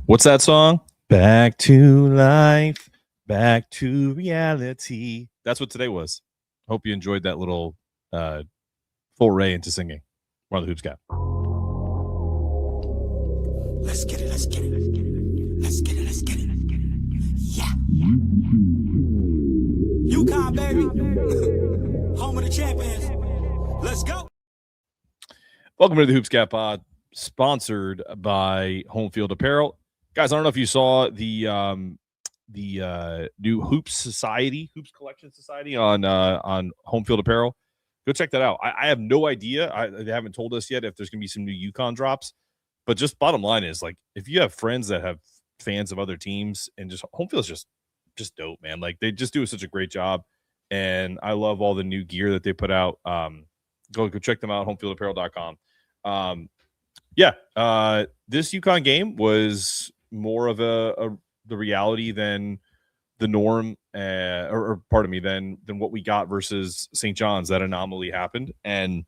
What's that song? Back to life, back to reality. That's what today was. Hope you enjoyed that little foray into singing. We're on the Hoops Gap. Let's get it, let's get it, let's get it, let's get it, let's get it. Yeah. UConn, baby. Home of the champions. Let's go. Welcome to the Hoops Gap Pod, sponsored by Home Field Apparel. Guys, I don't know if you saw the new Hoops Collection Society on Home Field Apparel. Go check that out. I have no idea. They haven't told us yet if there's going to be some new UConn drops. But just bottom line is, like, if you have friends that have fans of other teams, and just Home Field's just dope, man. Like, they just do such a great job, and I love all the new gear that they put out. Go check them out, homefieldapparel.com. This UConn game was more of the reality than the norm, than what we got versus St. John's. That anomaly happened, and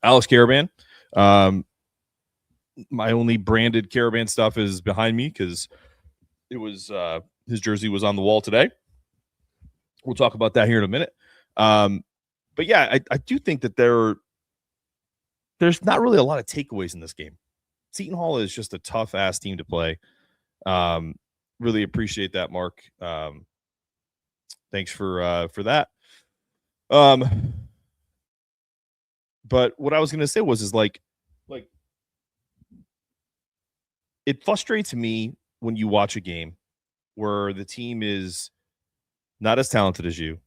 Alex Karaban. My only branded Karaban stuff is behind me because it was his jersey was on the wall today. We'll talk about that here in a minute. But yeah, I do think that there's not really a lot of takeaways in this game. Seton Hall is just a tough ass team to play. Really appreciate that, Mark. Thanks for that. But what I was going to say was it frustrates me when you watch a game where the team is not as talented as you,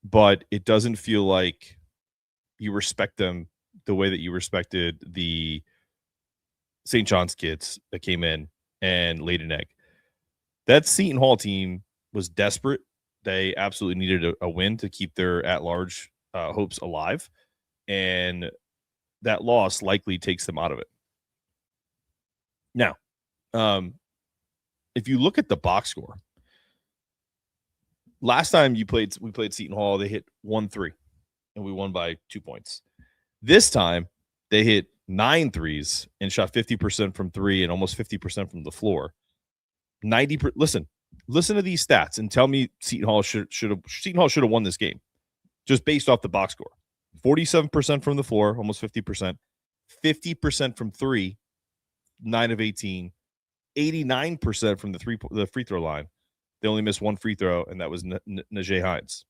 but it doesn't feel like you respect them the way that you respected the St. John's kids that came in and laid an egg. That Seton Hall team was desperate. They absolutely needed a win to keep their at-large hopes alive, and that loss likely takes them out of it. Now, if you look at the box score, last time we played Seton Hall, they hit 1-3, and we won by 2 points. This time, they hit 9 threes and shot 50% from three and almost 50% from the floor. Listen to these stats and tell me Seton Hall should have won this game just based off the box score. 47% from the floor, almost 50%. 50% from three, 9 of 18. 89% from the free throw line. They only missed one free throw, and that was Najee Hines,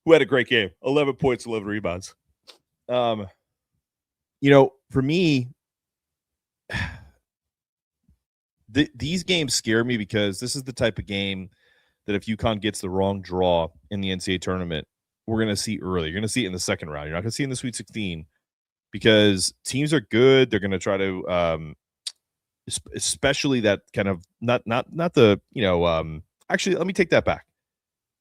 who had a great game. 11 points, 11 rebounds. For me, these games scare me because this is the type of game that if UConn gets the wrong draw in the NCAA tournament, we're going to see early. You're going to see it in the second round. You're not going to see it in the Sweet 16 because teams are good. They're going to try to especially that kind of not the actually, let me take that back.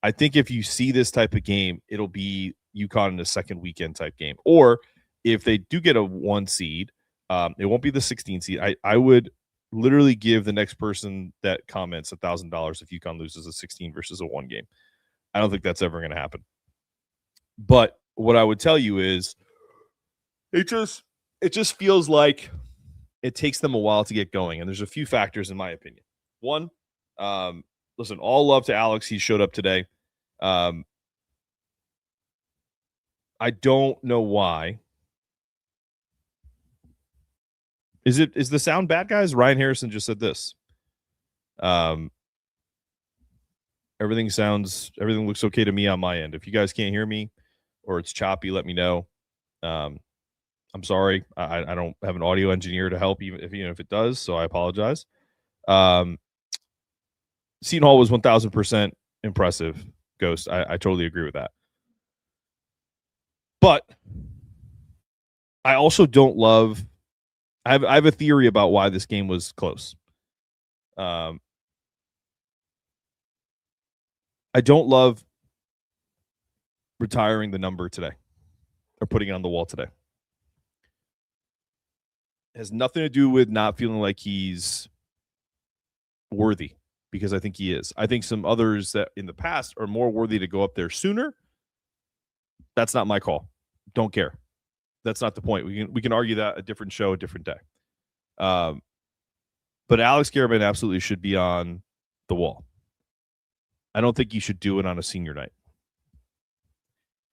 I think if you see this type of game, it'll be UConn in the second weekend type game. Or if they do get a 1 seed, it won't be the 16 seed. I would literally give the next person that comments $1,000 if UConn loses a 16 versus a 1 game. I don't think that's ever going to happen. But what I would tell you is it just feels like it takes them a while to get going. And there's a few factors in my opinion. One, listen, all love to Alex. He showed up today. I don't know why. Is the sound bad, guys? Ryan Harrison just said this. Everything looks okay to me on my end. If you guys can't hear me or it's choppy, let me know. I'm sorry. I don't have an audio engineer to help, even if it does, so I apologize. Seton Hall was 1,000% impressive, Ghost. I totally agree with that. But I also don't love – I have a theory about why this game was close. I don't love retiring the number today or putting it on the wall today. It has nothing to do with not feeling like he's worthy, because I think he is. I think some others that in the past are more worthy to go up there sooner. That's not my call. Don't care. That's not the point. We can argue that a different show, a different day. But Alex Karaban absolutely should be on the wall. I don't think you should do it on a senior night.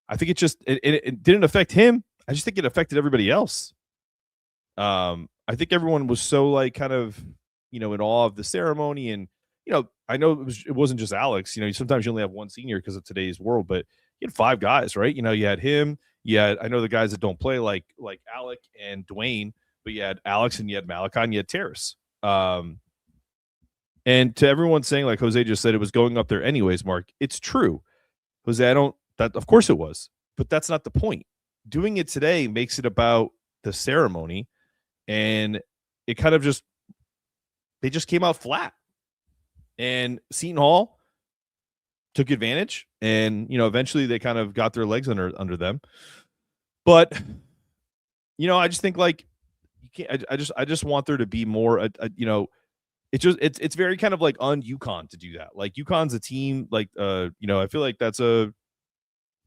I think it didn't affect him. I just think it affected everybody else. I think everyone was so like kind of, in awe of the ceremony. And, I know it wasn't just Alex. Sometimes you only have one senior because of today's world, but you had 5 guys, right? You had him. I know the guys that don't play like Alec and Dwayne, but you had Alex and you had Malachi and you had Terrace. And to everyone saying, like Jose just said, it was going up there anyways, Mark, it's true. Jose, of course it was, but that's not the point. Doing it today makes it about the ceremony, and it kind of they just came out flat. And Seton Hall took advantage, and eventually they kind of got their legs under them. But I just think like you can't. I just want there to be more. It's very kind of like on UConn to do that. Like UConn's a team, like I feel like that's a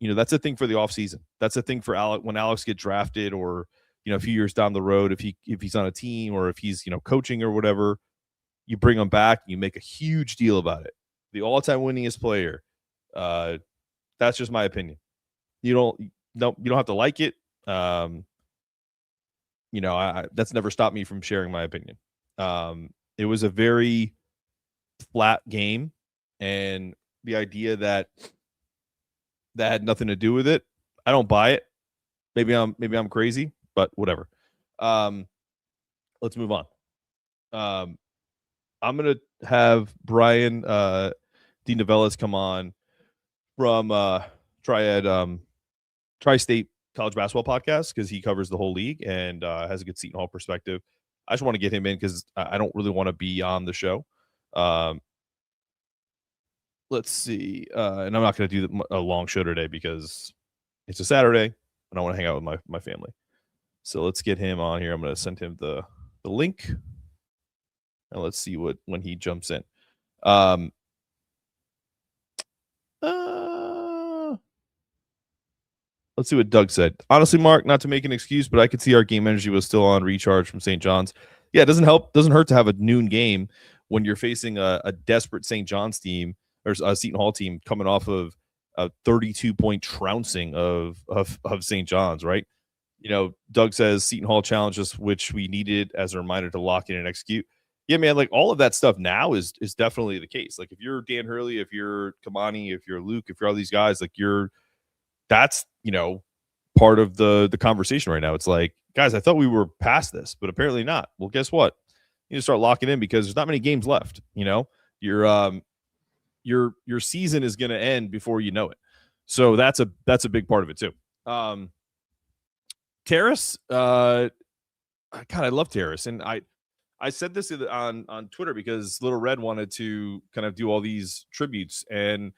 thing for the offseason. That's a thing for Alex when Alex get drafted, or a few years down the road, if he's on a team or if he's coaching or whatever, you bring him back, you make a huge deal about it. The all-time winningest player. That's just my opinion. You don't have to like it. That's never stopped me from sharing my opinion. It was a very flat game, and the idea that had nothing to do with it, I don't buy it. Maybe I'm crazy, but whatever. Let's move on. I'm gonna have Bryan DeNovellis come on from Tri-State College Basketball Podcast, because he covers the whole league and has a good Seton Hall perspective. I just want to get him in because I don't really want to be on the show. Let's see. And I'm not going to do a long show today because it's a Saturday and I want to hang out with my family. So let's get him on here. I'm going to send him the link. And let's see when he jumps in. Let's see what Doug said. Honestly, Mark, not to make an excuse, but I could see our game energy was still on recharge from St. John's. Yeah, it doesn't hurt to have a noon game when you're facing a desperate St. John's team or a Seton Hall team coming off of a 32-point trouncing of St. John's, right? Doug says Seton Hall challenged us, which we needed as a reminder to lock in and execute. Yeah, man, like all of that stuff now is definitely the case. Like if you're Dan Hurley, if you're Kamani, if you're Luke, if you're all these guys, like that's part of the conversation right now. It's like, guys, I thought we were past this, but apparently not. Well, guess what? You need to start locking in because there's not many games left. Your season is going to end before you know it. So that's a big part of it too. Terrace, God, I love Terrace, and I said this on Twitter because Little Red wanted to kind of do all these tributes, and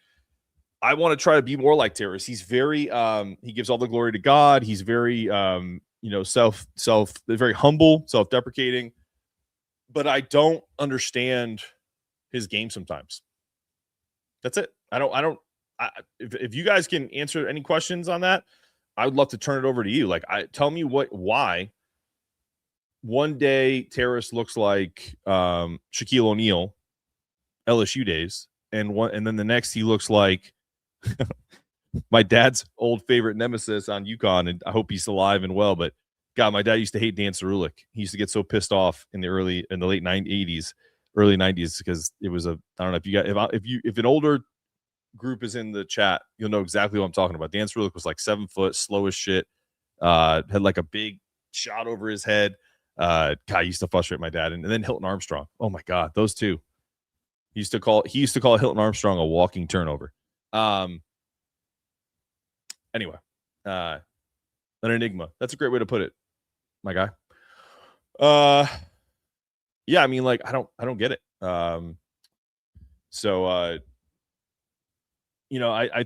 I want to try to be more like Terrace. He's very he gives all the glory to God. He's very very humble, self-deprecating, but I don't understand his game sometimes. That's it. If you guys can answer any questions on that, I would love to turn it over to you. Like, tell me why one day Terrace looks like Shaquille O'Neal, LSU days, and then the next he looks like my dad's old favorite nemesis on UConn, and I hope he's alive and well. But God, my dad used to hate Dan Cerulic. He used to get so pissed off in the late 80s, early 90s, because it was I don't know if you got if an older group is in the chat, you'll know exactly what I'm talking about. Dan Cerulic was like 7 foot, slow as shit, had like a big shot over his head. God, used to frustrate my dad, and then Hilton Armstrong. Oh my God, those two. He used to call Hilton Armstrong a walking turnover. Anyway, an enigma. That's a great way to put it, my guy. Yeah, I mean, like, I don't get it. I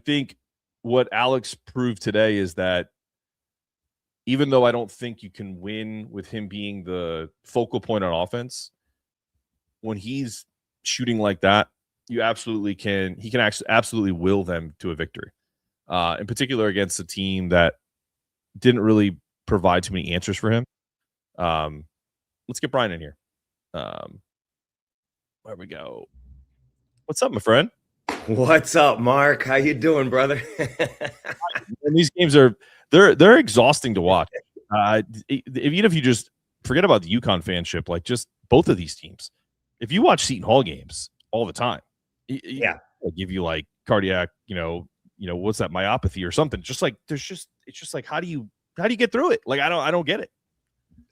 think what Alex proved today is that even though I don't think you can win with him being the focal point on offense, when he's shooting like that, you absolutely can. He can actually absolutely will them to a victory. In particular against a team that didn't really provide too many answers for him. Let's get Brian in here. There we go. What's up, my friend? What's up, Mark? How you doing, brother? And these games are they're exhausting to watch. Even if you just forget about the UConn fanship, like just both of these teams. If you watch Seton Hall games all the time, they'll give you like cardiac, what's that, myopathy or something. Just like it's just like how do you get through it? Like I don't get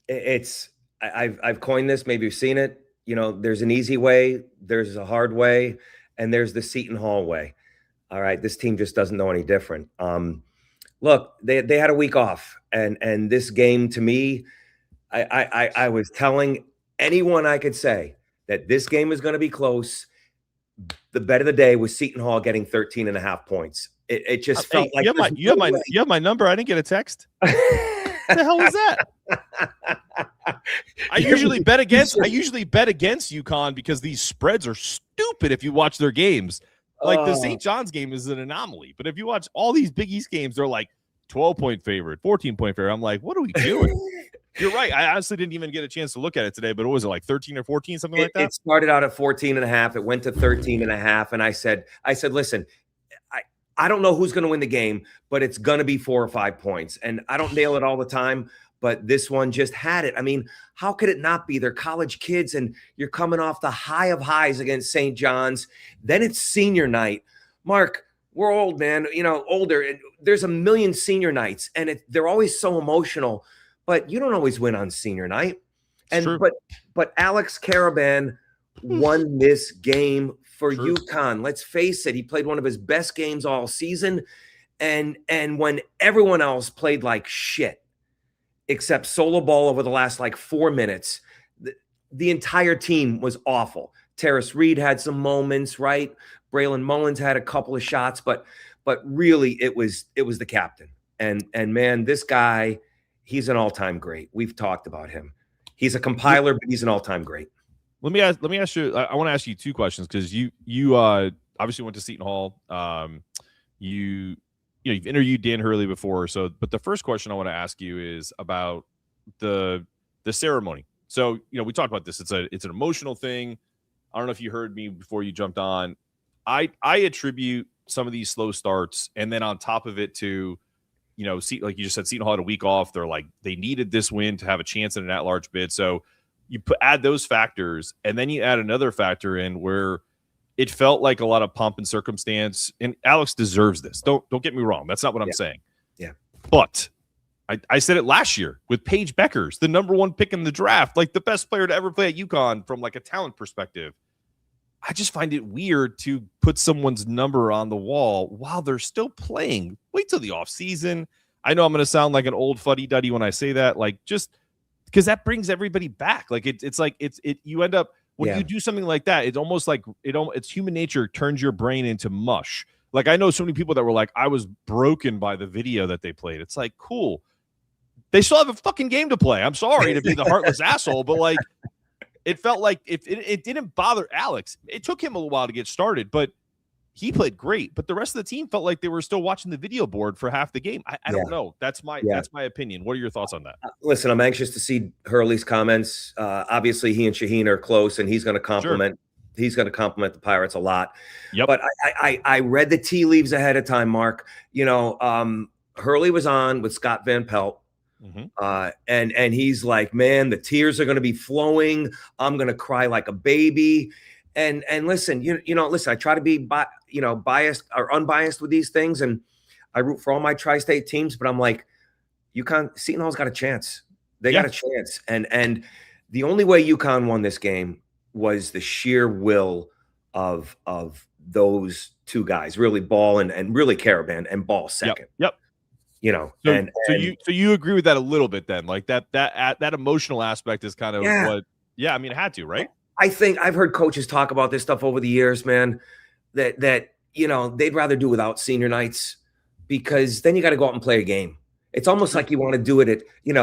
it. I've coined this. Maybe you've seen it. There's an easy way, there's a hard way, and there's the Seton Hall way. All right, this team just doesn't know any different. Look, they had a week off, and this game to me, I was telling anyone I could say that this game is going to be close. The bet of the day was Seton Hall getting 13.5 points. It just felt like you have my number. I didn't get a text. What the hell was that? I usually bet against UConn because these spreads are stupid if you watch their games. Like the St. John's game is an anomaly. But if you watch all these Big East games, they're like 12-point favorite, 14-point favorite. I'm like, what are we doing? You're right. I honestly didn't even get a chance to look at it today, but what was it, like 13 or 14, something like that? It started out at 14.5. It went to 13.5. And I said, listen, I don't know who's going to win the game, but it's going to be 4 or 5 points. And I don't nail it all the time, but this one just had it. I mean, how could it not be? They're college kids, and you're coming off the high of highs against St. John's. Then it's senior night. Mark, we're old, man, older. There's a million senior nights, and they're always so emotional, but you don't always win on senior night. But Alex Karaban won this game for UConn. Let's face it, he played one of his best games all season. And when everyone else played like shit, except solo ball over the last like 4 minutes, the entire team was awful. Terrace Reed had some moments, right? Braylon Mullins had a couple of shots, but really it was the captain. And man, this guy, he's an all-time great. We've talked about him. He's a compiler, but he's an all-time great. Let me ask you. I want to ask you 2 questions because you obviously went to Seton Hall. You've interviewed Dan Hurley before. But the first question I want to ask you is about the ceremony. So we talked about this. It's an emotional thing. I don't know if you heard me before you jumped on. I attribute some of these slow starts, and then on top of it to, like you just said, Seton Hall had a week off. They're like they needed this win to have a chance at an at-large bid. So you add those factors, and then you add another factor in where it felt like a lot of pomp and circumstance. And Alex deserves this. Don't get me wrong. That's not what I'm saying. Yeah. But I said it last year with Paige Beckers, the #1 pick in the draft, like the best player to ever play at UConn from like a talent perspective. I just find it weird to put someone's number on the wall while they're still playing. Wait till the offseason. I know I'm going to sound like an old fuddy-duddy when I say that, like just because that brings everybody back. Like it's like you end up when you do something like that, it's almost like it's human nature turns your brain into mush. Like I know so many people that were like, I was broken by the video that they played. It's like, cool. They still have a fucking game to play. I'm sorry to be the heartless asshole, but like it felt like it didn't bother Alex. It took him a little while to get started, but he played great. But the rest of the team felt like they were still watching the video board for half the game. I don't know. That's my opinion. What are your thoughts on that? Listen, I'm anxious to see Hurley's comments. Obviously, he and Shaheen are close, and he's going to compliment. Sure. He's going to compliment the Pirates a lot. Yep. But I read the tea leaves ahead of time, Mark. Hurley was on with Scott Van Pelt. Mm-hmm. And he's like, man, the tears are going to be flowing. I'm going to cry like a baby. And listen, listen, I try to be, biased or unbiased with these things. And I root for all my tri-state teams, but I'm like, Seton Hall's got a chance. They got a chance. And the only way UConn won this game was the sheer will of those two guys, really Ball and really Karaban, and Ball second. Yep. So you agree with that a little bit then, like that emotional aspect is kind of what. Yeah, I mean, it had to, right? I think I've heard coaches talk about this stuff over the years, man. That they'd rather do without senior nights because then you got to go out and play a game. It's almost like you want to do it at you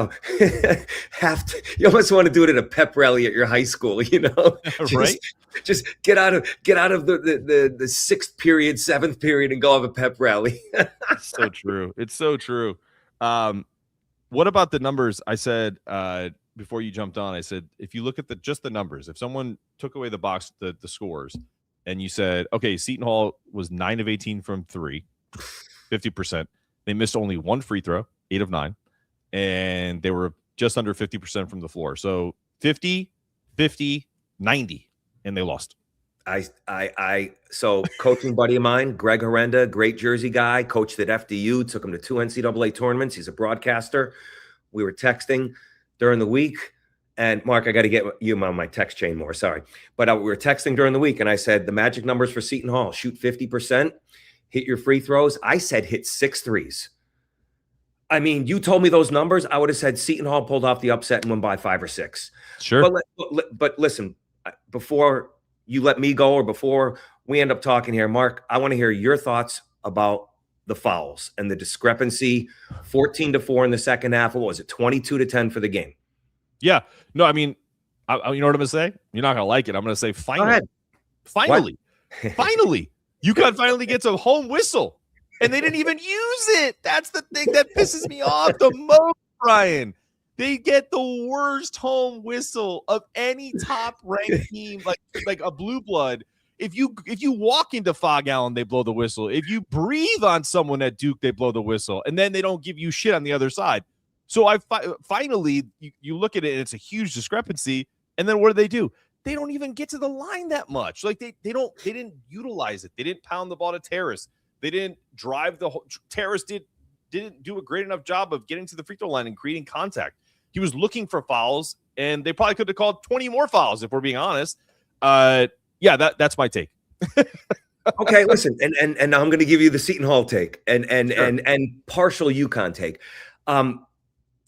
almost want to do it at a pep rally at your high school, right? Just get out of the 6th period, 7th period, and go have a pep rally. It's so true. It's so true. What about the numbers? I said before you jumped on, I said, if you look at just the numbers, if someone took away the scores, and you said, okay, Seton Hall was 9 of 18 from 3, 50%. They missed only one free throw, 8 of 9, and they were just under 50% from the floor. So 50, 50, 90, and they lost. So coaching buddy of mine, Greg Horrenda, great Jersey guy, coached at FDU, took him to 2 NCAA tournaments. He's a broadcaster. We were texting during the week, and Mark, I got to get you on my text chain more. Sorry. But we were texting during the week, and I said, the magic numbers for Seton Hall: shoot 50%, hit your free throws. I said, hit 6 threes. I mean, you told me those numbers, I would have said Seton Hall pulled off the upset and won by 5 or 6. Sure. But listen, before you let me go, or before we end up talking here, Mark, I want to hear your thoughts about the fouls and the discrepancy. 14-4 in the second half. What was it? 22-10 for the game. Yeah. No, I mean, you know what I'm going to say? You're not going to like it. I'm going to say finally. Finally. Finally. UConn finally gets a home whistle, and they didn't even use it. That's the thing that pisses me off the most, Brian. They get the worst home whistle of any top-ranked team, like a blue blood. If you walk into Fog Allen, they blow the whistle. If you breathe on someone at Duke, they blow the whistle, and then they don't give you shit on the other side. So finally, you look at it, and it's a huge discrepancy. And then what do? They don't even get to the line that much. Like they didn't utilize it. They didn't pound the ball to Terrace. They didn't drive the whole. Terrace didn't do a great enough job of getting to the free throw line and creating contact. He was looking for fouls, and they probably could have called 20 more fouls if we're being honest. Yeah, that's my take. Okay, listen, and now I'm going to give you the Seton Hall take and partial UConn take.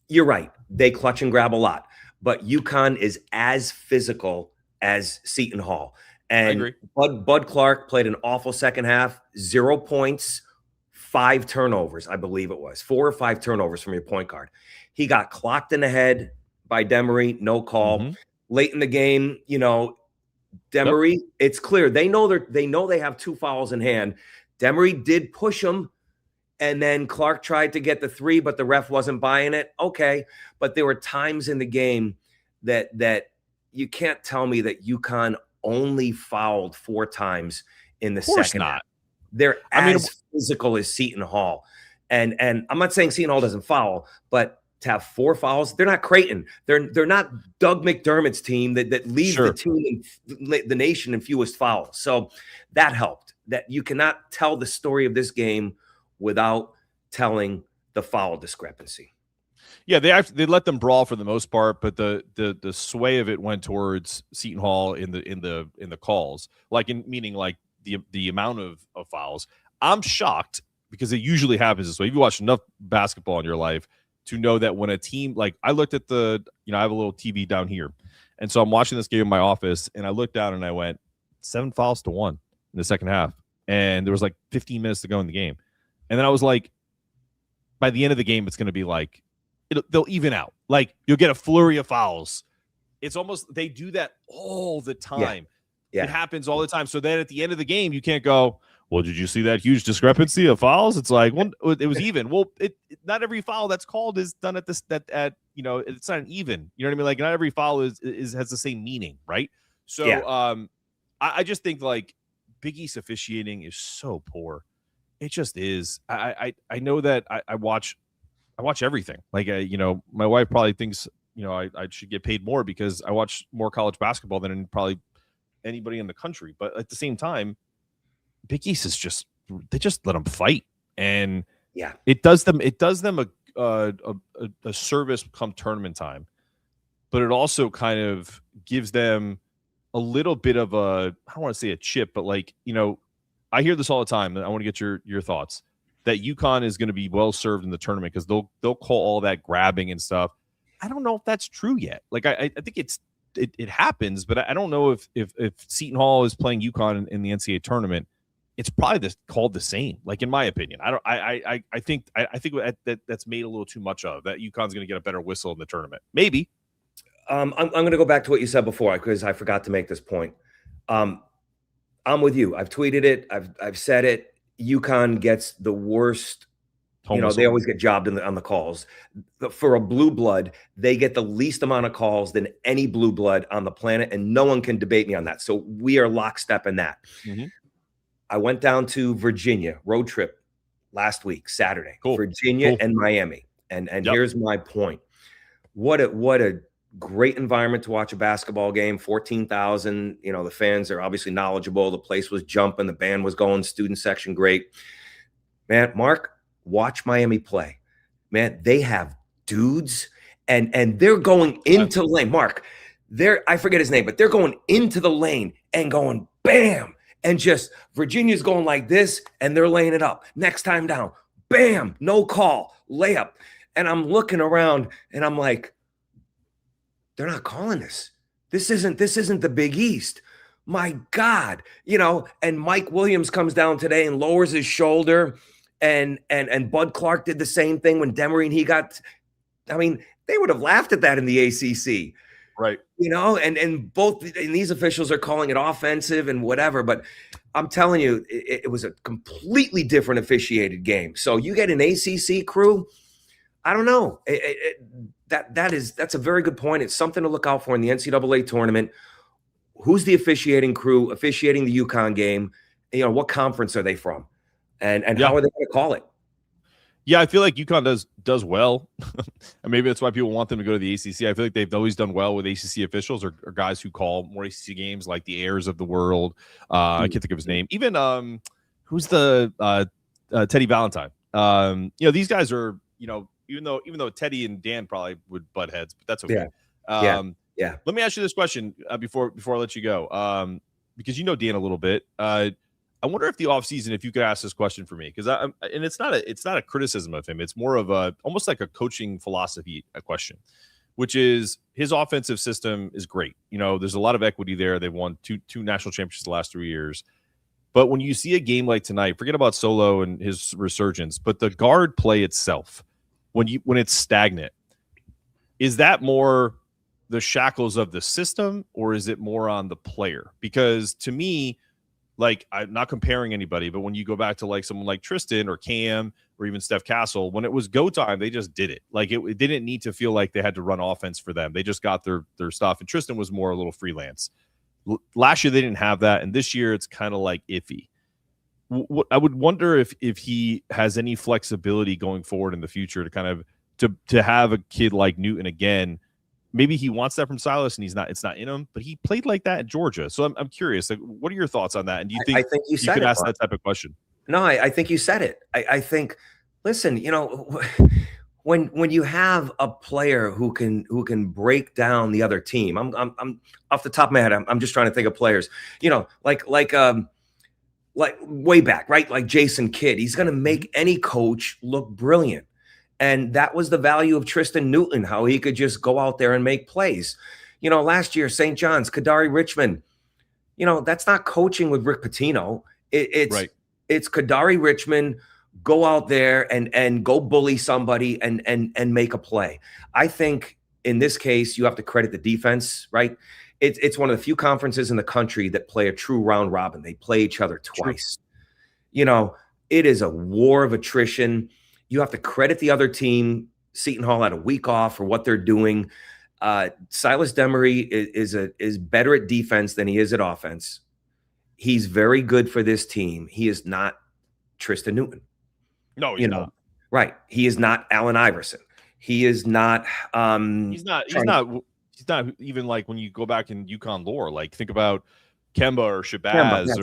You're right. They clutch and grab a lot, but UConn is as physical as Seton Hall. And Bud Clark played an awful second half, 0 points, 5 turnovers, I believe it was 4 or 5 turnovers from your point guard. He got clocked in the head by Demery, no call. Mm-hmm. Late in the game, Demery, it's clear they know they have 2 fouls in hand. Demery did push him, and then Clark tried to get the 3, but the ref wasn't buying it. Okay, but there were times in the game that you can't tell me that UConn only fouled 4 times in the second half. They're as physical as Seton Hall, and I'm not saying Seton Hall doesn't foul, but to have 4 fouls, they're not Creighton. They're not Doug McDermott's team that leads the team in the nation in fewest fouls. So that helped. That you cannot tell the story of this game without telling the foul discrepancy. Yeah, they let them brawl for the most part, but the sway of it went towards Seton Hall in the calls, meaning the amount of fouls. I'm shocked because it usually happens this way. You've watched enough basketball in your life to know that when a team, like I looked at I have a little TV down here, and so I'm watching this game in my office, and I looked down and I went 7 fouls to 1 in the second half, and there was 15 minutes to go in the game, and then I was like, by the end of the game, it's going to be they'll even out. You'll get a flurry of fouls. It's almost they do that all the time. Yeah. It happens all the time. So then at the end of the game, you can't go, well, did you see that huge discrepancy of fouls? It's it was even. Well, not every foul that's called is done it's not an even. You know what I mean? Not every foul has the same meaning, right? So I just think Big East officiating is so poor. It just is. I know that I watch everything. My wife probably thinks I should get paid more because I watch more college basketball than probably anybody in the country. But at the same time, Big East is they just let them fight, and it does them a service come tournament time, but it also kind of gives them a little bit of I don't want to say a chip, but I hear this all the time, and I want to get your thoughts that UConn is going to be well served in the tournament because they'll call all that grabbing and stuff. I don't know if that's true yet. I think it happens, but I don't know if Seton Hall is playing UConn in the NCAA tournament. It's probably called the same. In my opinion, I think that's made a little too much of that. UConn's going to get a better whistle in the tournament, maybe. I'm going to go back to what you said before because I forgot to make this point. I'm with you. I've tweeted it. I've said it. UConn gets the worst You know, they always get jobbed on the calls. For a blue blood, they get the least amount of calls than any blue blood on the planet, and no one can debate me on that. So we are lockstep in that. I went down to Virginia, road trip last week, Saturday. Virginia and Miami. And here's my point. What a great environment to watch a basketball game. 14,000. You know, the fans are obviously knowledgeable. The place was jumping. The band was going. Student section, great. Man, Mark, watch Miami play. Man, they have dudes, and they're going into the lane. Mark, I forget his name, but they're going into the lane and going bam, and just Virginia's going like this, and they're laying it up. Next time down, bam, no call, layup. And I'm looking around, and I'm like, they're not calling this. This isn't the Big East. My God, you know. And Mike Williams comes down today and lowers his shoulder. And Bud Clark did the same thing when Demery and he got. I mean, they would have laughed at that in the ACC, right? You know, and these officials are calling it offensive and whatever. But I'm telling you, it was a completely different officiated game. So you get an ACC crew. I don't know. That's a very good point. It's something to look out for in the NCAA tournament. Who's the officiating crew officiating the UConn game? You know, what conference are they from? And how are they going to call it? Yeah, I feel like UConn does well. And maybe that's why people want them to go to the ACC. I feel like they've always done well with ACC officials or guys who call more ACC games, like the Ayers of the world. I can't think of his name. Even who's the Teddy Valentine? You know, these guys are, you know, even though Teddy and Dan probably would butt heads, but that's okay. Yeah. Let me ask you this question before I let you go, because you know Dan a little bit. I wonder if the offseason, if you could ask this question for me, because it's not a criticism of him. It's more of almost like a coaching philosophy question, which is his offensive system is great. You know, there's a lot of equity there. They've won two national championships the last 3 years. But when you see a game like tonight, forget about Solo and his resurgence, but the guard play itself, when it's stagnant, is that more the shackles of the system or is it more on the player? Because to me, like, I'm not comparing anybody, but when you go back to like someone like Tristan or Cam or even Steph Castle, when it was go time, they just did it. Like it didn't need to feel like they had to run offense for them. They just got their stuff. And Tristan was more a little freelance. Last year they didn't have that, and this year it's kind of like iffy. I would wonder if he has any flexibility going forward in the future to kind of to have a kid like Newton again. Maybe he wants that from Silas, and it's not in him. But he played like that at Georgia, so I'm curious. Like, what are your thoughts on that? And do you think, I think you could ask that type of question? No, I think you said it. I think. Listen, you know, when you have a player who can break down the other team, I'm off the top of my head. I'm just trying to think of players. You know, like way back, right? Like Jason Kidd. He's going to make any coach look brilliant. And that was the value of Tristan Newton, how he could just go out there and make plays. You know, last year, St. John's, Kadari Richmond, you know, that's not coaching with Rick Pitino. It's Kadari Richmond, go out there and go bully somebody and make a play. I think in this case, you have to credit the defense, right? It's one of the few conferences in the country that play a true round robin. They play each other twice. You know, it is a war of attrition. You have to credit the other team. Seton Hall had a week off for what they're doing. Silas Demery is better at defense than he is at offense. He's very good for this team. He is not Tristan Newton. No, he's not. Right. He is not Allen Iverson. He is not. He's not even like when you go back in UConn lore. Like think about Kemba or Shabazz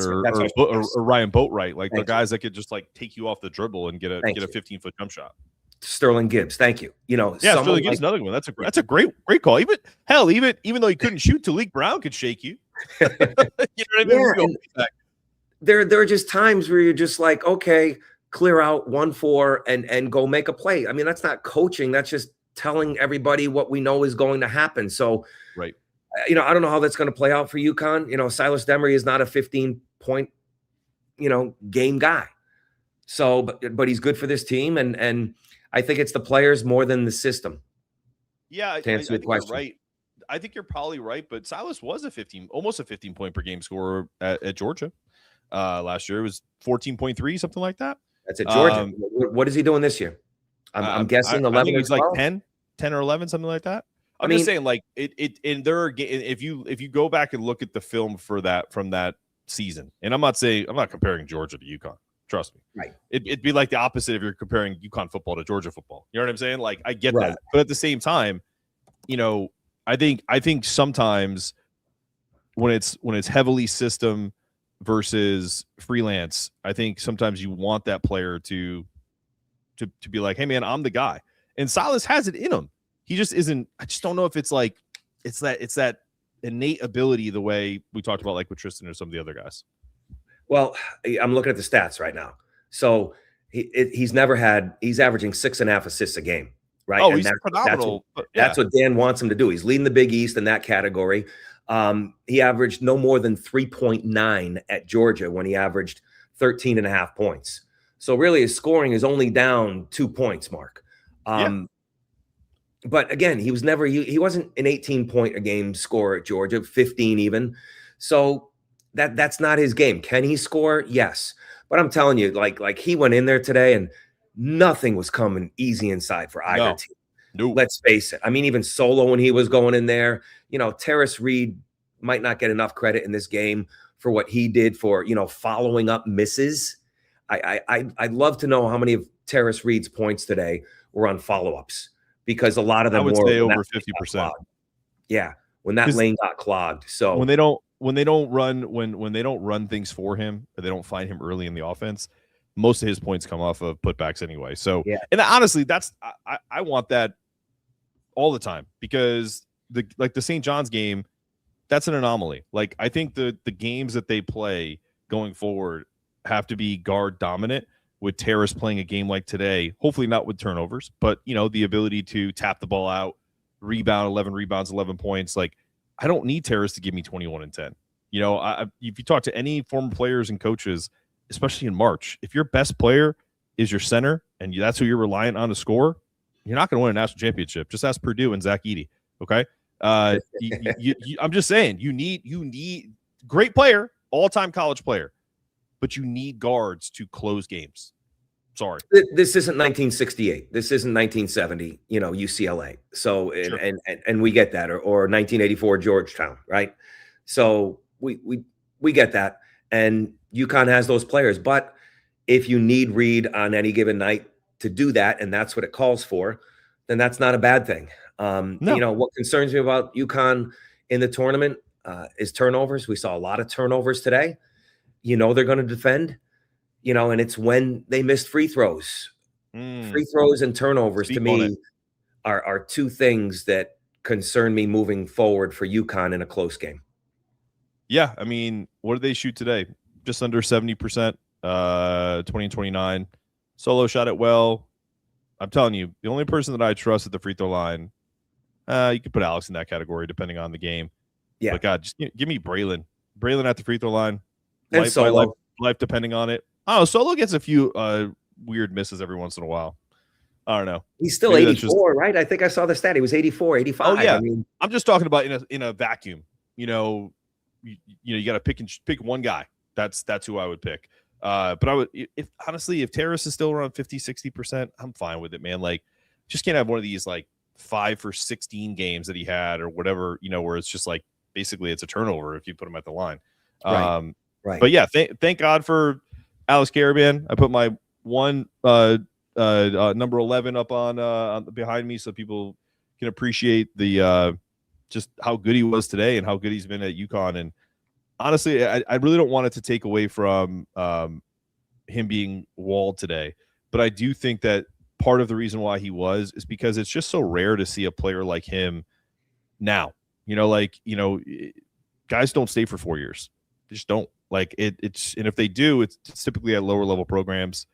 or Ryan Boatwright, like the guys that could just like take you off the dribble and get a 15-foot jump shot. Sterling Gibbs, thank you. You know, yeah, Sterling Gibbs, another one. That's a great call. Even though he couldn't shoot, Talik Brown could shake you. You know what I mean? Yeah, there are just times where you're just like, okay, clear out 1-4 and go make a play. I mean, that's not coaching. That's just telling everybody what we know is going to happen. So, right. You know, I don't know how that's going to play out for UConn. You know, Silas Demery is not a 15-point, you know, game guy. So, but he's good for this team, and I think it's the players more than the system. Yeah, to answer your question, you're right. I think you're probably right, but Silas was almost a 15-point per game scorer at Georgia last year. It was 14.3, something like that. That's at Georgia. What is he doing this year? I'm guessing 11 I think or he's 12. like 10 or 11, something like that. I'm I just mean, saying, like and there are if you go back and look at the film for that from that season, and I'm not comparing Georgia to UConn. Trust me. Right. It'd be like the opposite if you're comparing UConn football to Georgia football. You know what I'm saying? Like, I get Right. that, but at the same time, you know, I think sometimes when it's heavily system versus freelance, I think sometimes you want that player to be like, hey man, I'm the guy. And Silas has it in him. He just isn't. I just don't know if it's like it's that innate ability, the way we talked about, like with Tristan or some of the other guys. Well, I'm looking at the stats right now. So he's averaging 6.5 assists a game, right? Oh, and he's phenomenal. That's what Dan wants him to do. He's leading the Big East in that category. He averaged no more than 3.9 at Georgia when he averaged 13.5 points. So really his scoring is only down 2 points, Mark. But again, he wasn't an 18-point a game scorer at Georgia, 15 even. So that's not his game. Can he score? Yes. But I'm telling you, like he went in there today and nothing was coming easy inside for either team. No. Let's face it. I mean, even Solo, when he was going in there, you know, Terrace Reed might not get enough credit in this game for what he did for, you know, following up misses. I'd love to know how many of Terrace Reed's points today were on follow-ups, because a lot of them I would were say over 50%. Yeah, when that lane got clogged. So when they don't run things for him, or they don't find him early in the offense, most of his points come off of putbacks anyway. So yeah. And honestly, I want that all the time, because the St. John's game, that's an anomaly. Like, I think the games that they play going forward have to be guard dominant, with Terrace playing a game like today, hopefully not with turnovers, but you know, the ability to tap the ball out, rebound, 11 rebounds, 11 points. Like, I don't need Terrace to give me 21 and 10. You know, if you talk to any former players and coaches, especially in March, if your best player is your center and that's who you're reliant on to score, you're not going to win a national championship. Just ask Purdue and Zach Edey. Okay. I'm just saying, you need great player, all-time college player, but you need guards to close games. Sorry. This isn't 1968. This isn't 1970, you know, UCLA. So, Sure. and we get that, or 1984 Georgetown, right? So we get that. And UConn has those players. But if you need Reed on any given night to do that, and that's what it calls for, then that's not a bad thing. No. You know, what concerns me about UConn in the tournament is turnovers. We saw a lot of turnovers today. You know, they're going to defend, you know, and it's when they missed free throws. Free throws and turnovers to me are two things that concern me moving forward for UConn in a close game. Yeah, I mean, what did they shoot today? Just under 70%, 20 and 29. Solo shot it well. I'm telling you, the only person that I trust at the free throw line, you could put Alex in that category depending on the game. Yeah. But God, just give me Braylon. Braylon at the free throw line. And Solo. Life depending on it. Oh, Solo gets a few weird misses every once in a while. I don't know. He's still 84, right? I think I saw the stat. He was 84, 85. Oh, yeah. I mean, I'm just talking about in a vacuum. You know, you got to pick one guy. That's who I would pick. But I would, if Terrace is still around 50, 60%, I'm fine with it, man. Like, just can't have one of these like 5 for 16 games that he had or whatever, you know, where it's just like basically it's a turnover if you put him at the line. Right. But yeah, thank God for Alex Karaban. I put my number 11 up on behind me so people can appreciate the just how good he was today and how good he's been at UConn. And honestly, I really don't want it to take away from him being walled today, but I do think that part of the reason why he was is because it's just so rare to see a player like him now. You know, like, you know, guys don't stay for 4 years. They just don't. Like, it's and if they do, it's typically at lower level programs,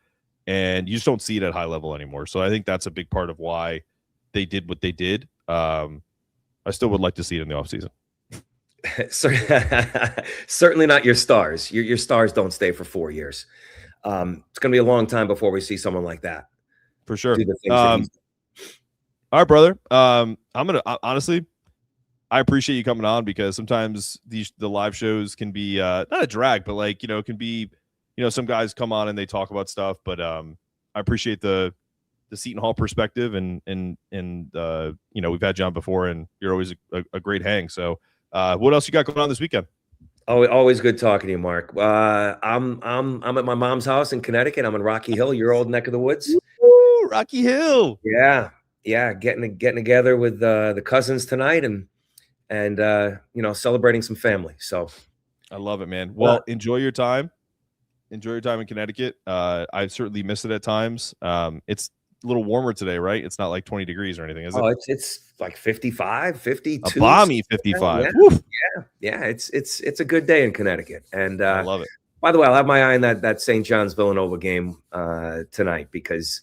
and you just don't see it at high level anymore. So I think that's a big part of why they did what they did. I still would like to see it in the offseason. Certainly not your stars. Your stars don't stay for 4 years. It's going to be a long time before we see someone like that. For sure. Do the things that all right, brother. I'm gonna honestly, I appreciate you coming on, because sometimes the live shows can be not a drag, but like, you know, it can be, some guys come on and they talk about stuff, but I appreciate the Seton Hall perspective, and we've had you on before, and you're always a great hang. So what else you got going on this weekend? Oh, always good talking to you, Mark. I'm at my mom's house in Connecticut. I'm in Rocky Hill, your old neck of the woods. Ooh, Rocky Hill. Yeah. Getting together with the cousins tonight, and celebrating some family. So I love it, man. Well, enjoy your time. Enjoy your time in Connecticut. I certainly miss it at times. It's a little warmer today, right? It's not like 20 degrees or anything, is it? Oh, it's like 55, 52. A balmy 55. Yeah. It's a good day in Connecticut. And I love it. By the way, I'll have my eye on that St. John's Villanova game tonight, because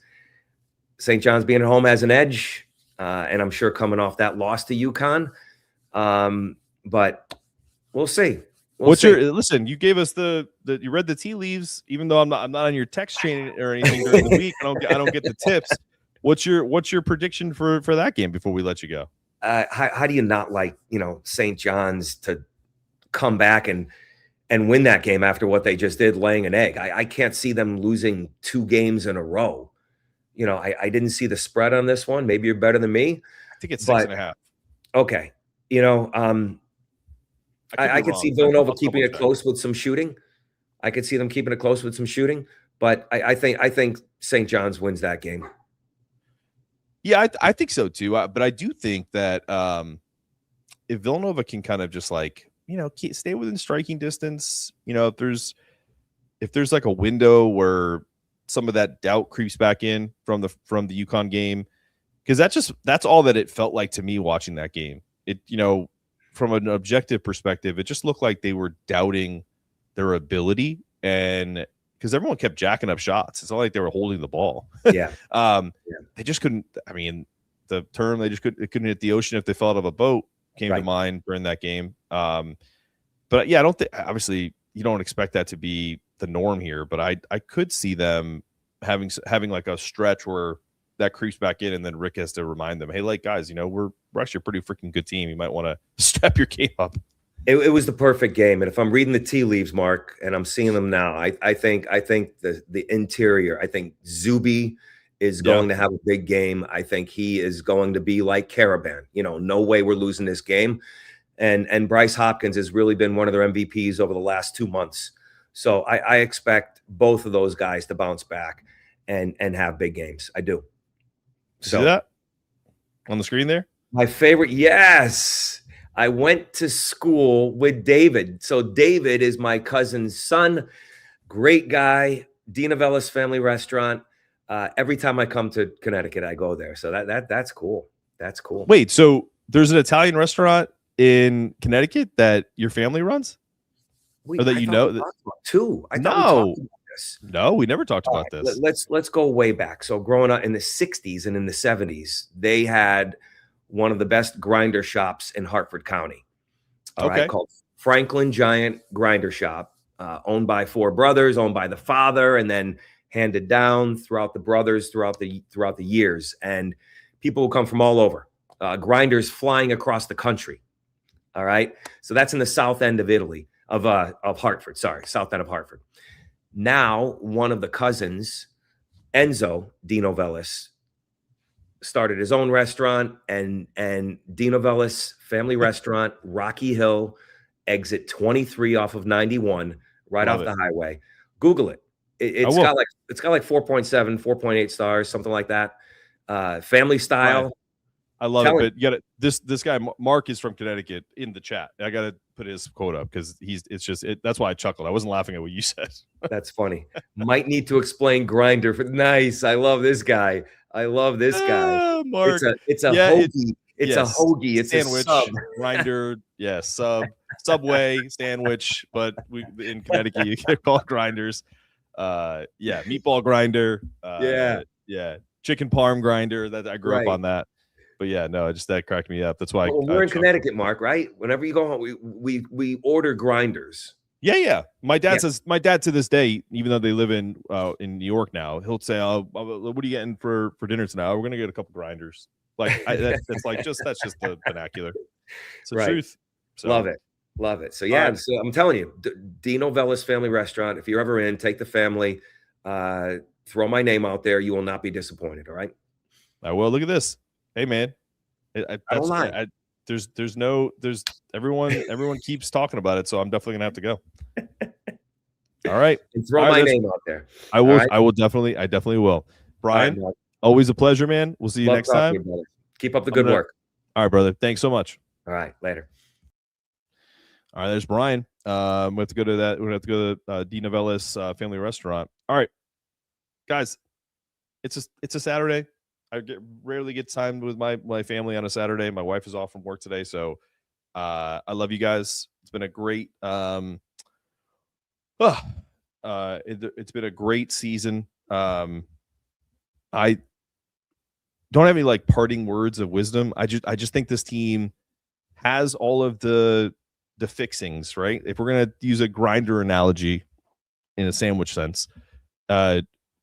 St. John's being at home has an edge, and I'm sure coming off that loss to UConn. But we'll see. Listen, you gave us you read the tea leaves, even though I'm not on your text chain or anything during the week. I don't get the tips. What's your prediction for that game before we let you go? How do you not like, St. John's to come back and win that game after what they just did, laying an egg? I can't see them losing 2 games in a row. I didn't see the spread on this one. Maybe you're better than me. I think it's 6.5. Okay. I could see Villanova keeping it close with some shooting. I could see them keeping it close with some shooting, but I think St. John's wins that game. Yeah, I think so too. But I do think that if Villanova can kind of just stay within striking distance, if there's like a window where some of that doubt creeps back in from the UConn game, because that's all that it felt like to me watching that game. It from an objective perspective, it just looked like they were doubting their ability, and because everyone kept jacking up shots, it's not like they were holding the ball. Yeah. They just couldn't. I mean, the term they couldn't hit the ocean if they fell out of a boat came to mind during that game. But yeah, I don't think, obviously you don't expect that to be the norm here, but I could see them having like a stretch where that creeps back in, and then Rick has to remind them, hey, like, guys, we're actually a pretty freaking good team. You might want to step your game up. It was the perfect game. And if I'm reading the tea leaves, Mark, and I'm seeing them now, I think the interior, I think Zuby is going to have a big game. I think he is going to be like Karaban. No way we're losing this game. And Bryce Hopkins has really been one of their MVPs over the last 2 months. So I expect both of those guys to bounce back and have big games. I do. See that on the screen there? My favorite, yes. I went to school with David. So David is my cousin's son. Great guy. DeNovellis Family Restaurant. Every time I come to Connecticut, I go there. So that's cool. That's cool. Wait, so there's an Italian restaurant in Connecticut that your family runs? Wait, or that too. No, we never talked about this. Let's go way back. So growing up in the 60s and in the 70s, they had one of the best grinder shops in Hartford County. Right, called Franklin Giant Grinder Shop, owned by 4 brothers, owned by the father, and then handed down throughout the brothers throughout the years. And people will come from all over, grinders flying across the country. All right. So that's in the south end of Italy, of Hartford. Sorry, south end of Hartford. Now, one of the cousins, Enzo DeNovellis, started his own restaurant, and DeNovellis Family Restaurant, Rocky Hill, exit 23 off of 91, right off the highway. Google it. It's got like 4.7, 4.8 stars, something like that. Family style. I love it. But you got this guy Mark is from Connecticut in the chat. I got to put his quote up because that's why I chuckled. I wasn't laughing at what you said. That's funny. Might need to explain grinder. Nice. I love this guy. Mark. It's a hoagie. It's a hoagie. It's sandwich, a sub. grinder. Yeah, Subway sandwich. But in Connecticut, you can call it grinders. Meatball grinder. Chicken parm grinder. That I grew up on that. But yeah, no, that cracked me up. That's why we're in Connecticut, Mark. Right? Whenever you go home, we order grinders. Yeah. My dad says, to this day, even though they live in New York now, he'll say, "Oh, what are you getting for dinner tonight? We're gonna get a couple grinders." Like that's just the vernacular. It's the truth. So, love it. Love it. So yeah, so I'm telling you, DeNovellis Family Restaurant. If you're ever in, take the family. Throw my name out there. You will not be disappointed. All right. I will. Look at this. Hey, man. I don't lie. There's everyone keeps talking about it, so I'm definitely gonna have to go. All right. And throw my name out there. I will. Right? I definitely will. Brian, always a pleasure, man. We'll see you next time. You, keep up the good work. All right, brother. Thanks so much. All right. Later. All right, there's Brian. We have to go to that. We have to go to DeNovellis Family Restaurant. All right, guys. It's a Saturday. I rarely get time with my family on a Saturday. My wife is off from work today, so I love you guys. It's been a great it's been a great season. I don't have any like parting words of wisdom. I just think this team has all of the fixings, right? If we're gonna use a grinder analogy in a sandwich sense,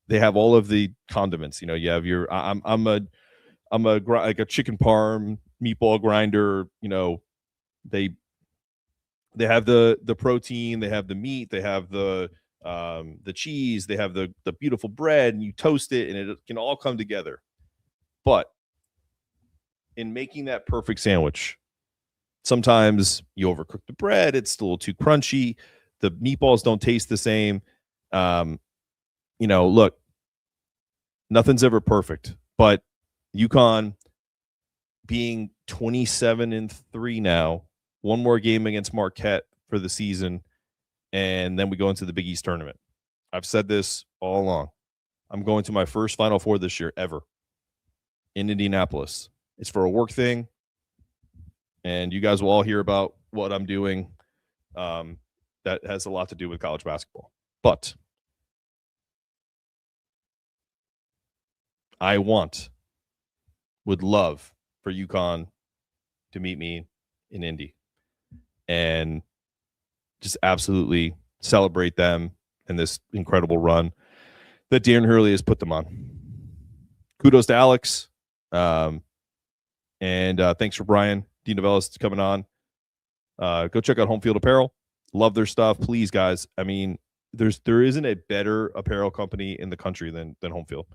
they have all of the condiments. You know, you have your I'm like a chicken parm meatball grinder. You know, they have the protein, they have the meat, they have the cheese, they have the beautiful bread, and you toast it, and it can all come together. But in making that perfect sandwich, sometimes you overcook the bread, it's a little too crunchy, the meatballs don't taste the same. You know, look, nothing's ever perfect, but UConn being 27-3 now, one more game against Marquette for the season, and then we go into the Big East tournament. I've said this all along. I'm going to my first Final Four this year ever in Indianapolis. It's for a work thing, and you guys will all hear about what I'm doing. That has a lot to do with college basketball. But I would love for UConn to meet me in Indy and just absolutely celebrate them in this incredible run that Darren Hurley has put them on. Kudos to Alex. And thanks for Bryan DeNovellis coming on. Go check out Home Field Apparel. Love their stuff. Please, guys. I mean, there isn't a better apparel company in the country than Home Field.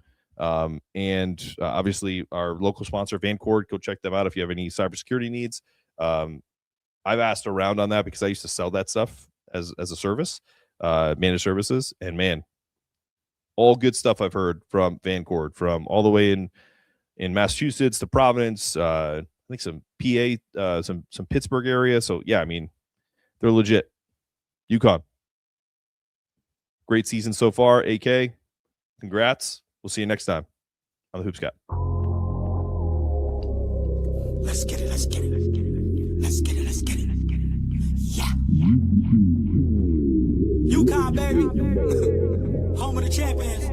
And obviously our local sponsor, Vancord, go check them out if you have any cybersecurity needs. I've asked around on that because I used to sell that stuff as a service, managed services, and man, all good stuff I've heard from Vancord, from all the way in Massachusetts to Providence, I think some PA, some Pittsburgh area. So yeah, I mean, they're legit. UConn, great season so far. AK, congrats. We'll see you next time on the Hoops Cat. Let's get it. Let's get it. Let's get it. Let's get it. Yeah. UConn, baby. Home of the champions.